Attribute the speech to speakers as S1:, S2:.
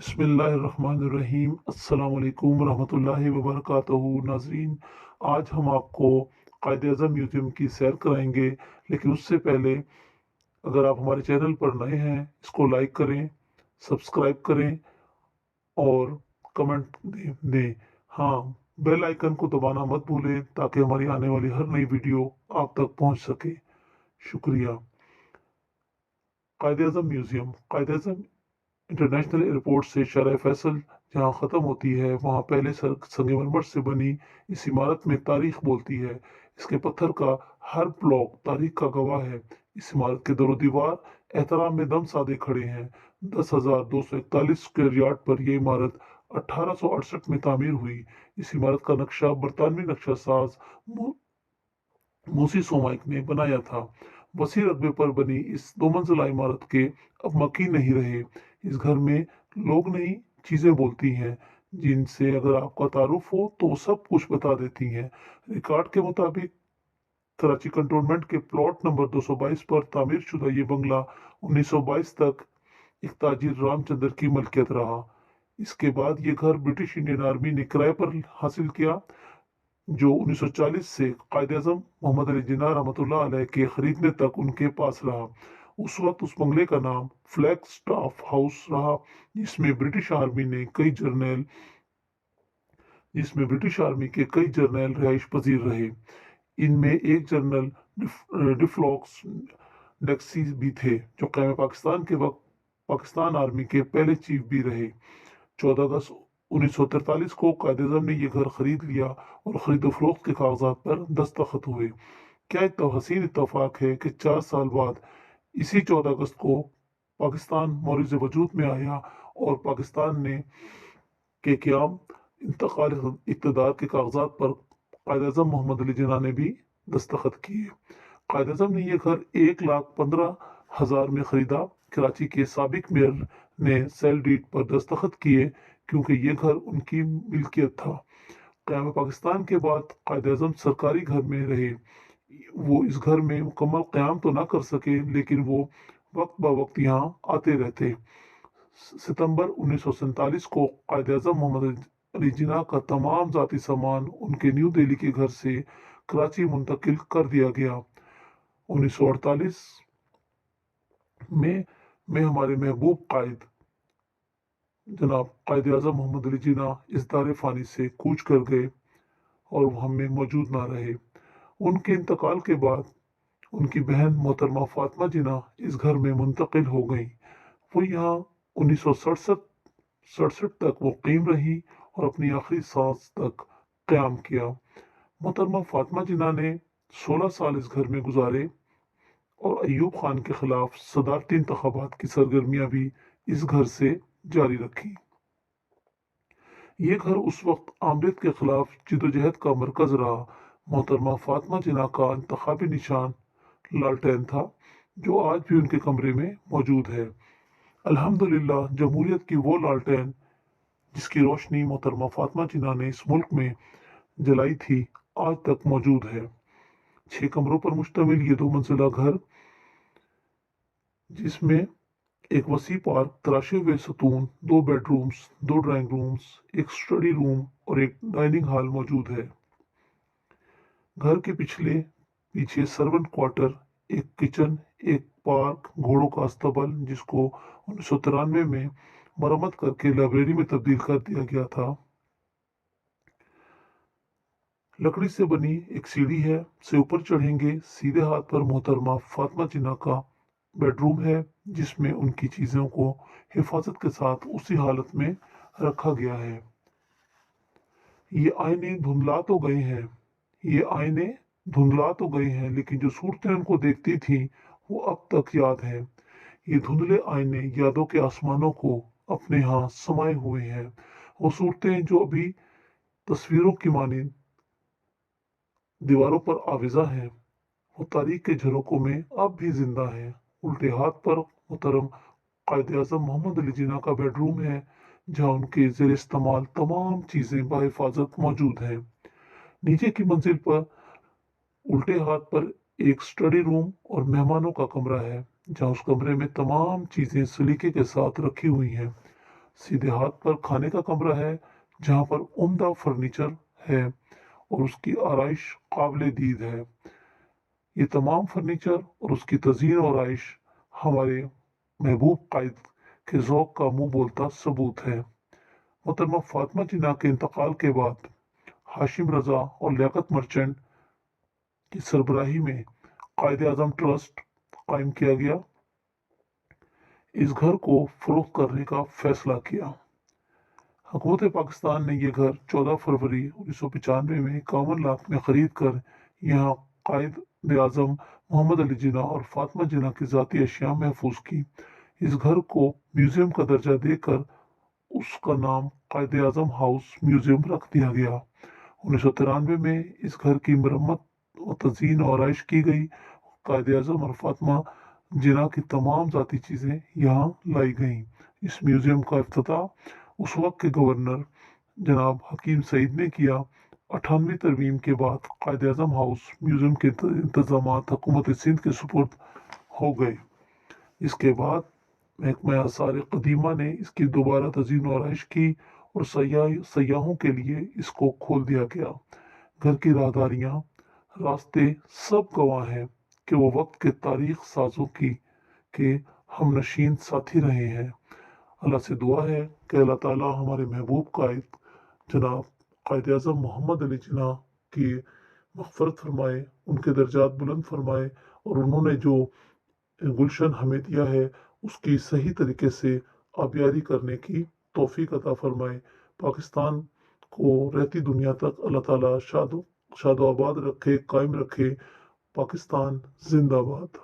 S1: बिस्मिल्लाहिर्रहमानिर्रहीम। अस्सलाम वालेकुम रहमतुल्लाहि व बरकातहू। नाजरीन, आज हम आपको कायद-ए-आज़म म्यूज़ियम की सैर कराएंगे, लेकिन उससे पहले अगर आप हमारे चैनल पर नए हैं, इसको लाइक करें, सब्सक्राइब करें और कमेंट दें। हाँ, बेल आइकन को दबाना मत भूलें ताकि हमारी आने वाली हर नई वीडियो आप तक पहुंच सके। शुक्रिया। Quaid-e-Azam museum Quaid-e-Azam international airport से शारा फैसल जहां ख़त्म होती है, वहां पहले संगमरमर से बनी इस इमारत में तारीख बोलती है। इसके पत्थर का हर ब्लॉक तारीख का गवाह है। इस इमारत के दरो दीवार एहतराम में दम साधे खड़े हैं। 10,241 स्क्वायर यार्ड पर यह इमारत 1868 में तामीर हुई। इस इमारत का नक्शा बरतानवी नक्शा साज मोसी सोमाइक ने बनाया था। वसी रकबे पर बनी इस दो मंजिला इमारत के अब मकीन नहीं रहे। इस घर में लोग नहीं, चीजें बोलती हैं, जिनसे अगर आपका तारुफ हो तो वो सब कुछ बता देती हैं। रिकॉर्ड के मुताबिक कराची कंटोनमेंट के प्लॉट नंबर 222 पर तामीर शुदा ये बंगला 1922 तक एक ताजिर रामचंद्र की मलकियत रहा। इसके बाद ये घर ब्रिटिश इंडियन आर्मी ने किराए पर हासिल किया, जो 1940 से कायद-ए-आज़म मोहम्मद अली जिन्ना रहमतुल्लाह अलैह के खरीदने तक उनके पास रहा। उस वक्त उस बंगले का नाम फ्लैग स्टाफ हाउस रहा, जिसमें ब्रिटिश आर्मी ने कई जर्नल जिसमें ब्रिटिश आर्मी के कई जर्नल रिहाइश पजीर रहे। इनमें एक जनरल डिफ्लॉक्स डेक्सी भी थे, जो क़याम पाकिस्तान के वक्त पाकिस्तान आर्मी के पहले चीफ भी रहे। 14 अगस्त 1943 को कायद-ए-आज़म ने यह घर खरीद लिया और खरीदो फरोख्त के कागजात पर दस्तखत हुए। क्या हसीन इत्तफाक है कि 4 साल बाद इसी 14 अगस्त को पाकिस्तान मौरूज़ वजूद में आया और पाकिस्तान ने के क़याम इंतकाल इक़्तिदार के कागजात पर कायद-ए-आज़म मोहम्मद अली जिन्ना ने भी दस्तखत किए। कायद-ए-आज़म ने यह घर 1,15,000 में खरीदा। कराची के साबिक मेयर ने सेल डीड पर दस्तखत किए क्योंकि यह घर उनकी मिल्कियत था। क़याम पाकिस्तान के बाद कायद-ए-आज़म सरकारी घर में रहे। वो इस घर में मुकम्मल क़याम तो ना कर सके, लेकिन वो वक्त ब वक्त यहाँ आते रहते। सितंबर 1947 को कायद-ए-आज़म मोहम्मद अली जिन्ना का तमाम ज़ाती सामान उनके न्यू दिल्ली के घर से कराची मुंतकिल कर दिया गया। 1948 में हमारे महबूब कायद जनाब कायद-ए-आज़म मोहम्मद अली जिन्ना इस दारे फ़ानी से कूच कर गए और वो हम में मौजूद ना रहे। उनके इंतकाल के बाद उनकी बहन मोहतरमा फातिमा जिन्ना इस घर में मुंतकिल हो गई। वो यहाँ 1967 तक मुकीम रही और अपनी आखिरी सांस तक क़याम किया। मोहतरमा फातिमा जिन्ना ने 16 साल इस घर में गुजारे और अयूब खान के खिलाफ सदारती इंतखाबात की सरगर्मियां भी इस घर से जारी रखी। ये घर उस वक्त आमरीत के खिलाफ जिदोजहद का मरकज रहा। मोहतरमा फातिमा जिन्ना का इंतखाबी निशान लालटेन था, जो आज भी उनके कमरे में मौजूद है। अल्हम्दुलिल्लाह, जमहूरियत की वो लालटेन जिसकी रोशनी मोहतरमा फातिमा जिन्ना ने इस मुल्क में जलाई थी, आज तक मौजूद है। 6 कमरों पर मुश्तमिल ये 2 मंजिला घर, जिसमें एक वसी पार्क, तराशे हुए सतून, 2 बेडरूम्स, 2 ड्राइंग रूम्स, एक स्टडी रूम और एक डाइनिंग हॉल मौजूद है। घर के पीछे सर्वेंट क्वार्टर, एक किचन, एक पार्क, घोड़ों का अस्तबल जिसको 1993 में मरम्मत करके लाइब्रेरी में तब्दील कर दिया गया था। लकड़ी से बनी एक सीढ़ी है, से ऊपर चढ़ेंगे सीधे हाथ पर मोहतरमा फातिमा जिन्ना का बेडरूम है, जिसमें उनकी चीजों को हिफाजत के साथ उसी हालत में रखा गया है। ये आईने धुंधला तो गए हैं ये आईने धुंधला तो गए हैं, लेकिन जो सूरतें उनको देखती थी वो अब तक याद है। ये धुंधले आईने यादों के आसमानों को अपने यहाँ समाये हुए हैं। वो सूरतें जो अभी तस्वीरों की मानिंद दीवारों पर आविजा हैं, वो तारीख के झरोकों में अब भी जिंदा है। उल्टे हाथ पर मुहतरम कायद-ए-आज़म मोहम्मद अली जिन्ना का बेडरूम है, जहाँ उनके ज़ेर इस्तेमाल तमाम चीज़ें बाहिफाजत मौजूद हैं। नीचे की मंजिल पर उल्टे हाथ पर एक स्टडी रूम और मेहमानों का कमरा है, जहाँ उस कमरे में तमाम चीज़ें सलीके के साथ रखी हुई हैं। सीधे हाथ पर खाने का कमरा है जहाँ पर उम्दा फर्नीचर है और उसकी आराइश काबिल दीद है। ये तमाम फर्नीचर और उसकी तज़ीन और आइश हमारे महबूब कायद के ज़ौक़ का मुंह बोलता सबूत है। मोहतरमा फातिमा जिन्ना के इंतकाल के बाद हाशिम रजा और लियाकत मर्चेंट की सरबराही में कायद आज़म ट्रस्ट कायम किया गया। इस घर को फरोख्त करने का फैसला किया। हुकूमत पाकिस्तान ने यह घर 14 फरवरी 1995 में 51 लाख में खरीद कर यहाँ कायद आज़म मोहम्मद अली जिन्ना और फातिमा जिन्ना की ज़ाती अशिया महफूज की। इस घर को म्यूज़ियम का दर्जा देकर उसका नाम कायद आज़म हाउस म्यूज़ियम रख दिया गया। 1993 में इस घर की मरम्मत और तज़ीन और आराइश की गई। कायद आज़म और फातिमा जिन्ना की तमाम ज़ाती चीज़ें यहाँ लाई गईं। इस म्यूज़ियम का इफ्तिताह उस वक्त के गवर्नर जनाब हकीम सईद ने किया। 98वीं तरमीम के बाद कायद आज़म हाउस म्यूज़ियम के इंतज़ामात हुकूमत सिंध के सुपुर्द हो गए। इसके बाद महकमा आसार कदीमा ने इसकी दोबारा तज़ीन और आराइश की और सयाहों के लिए इसको खोल दिया गया। घर की राहदारियाँ, रास्ते सब गवाह हैं कि वो वक्त के तारीख साजों के हमनशीन साथी रहे हैं। अल्लाह से दुआ है कि अल्लाह ताला हमारे महबूब कायद जनाब कायद आज़म मोहम्मद अली जिन्ना की मग़फ़रत फरमाए, उनके दर्जात बुलंद फरमाए और उन्होंने जो गुलशन हमें दिया है उसकी सही तरीके से आबियारी करने की तौफीक अता फरमाए। पाकिस्तान को रहती दुनिया तक अल्लाह ताला शादो आबाद रखे, कायम रखे। पाकिस्तान जिंदाबाद।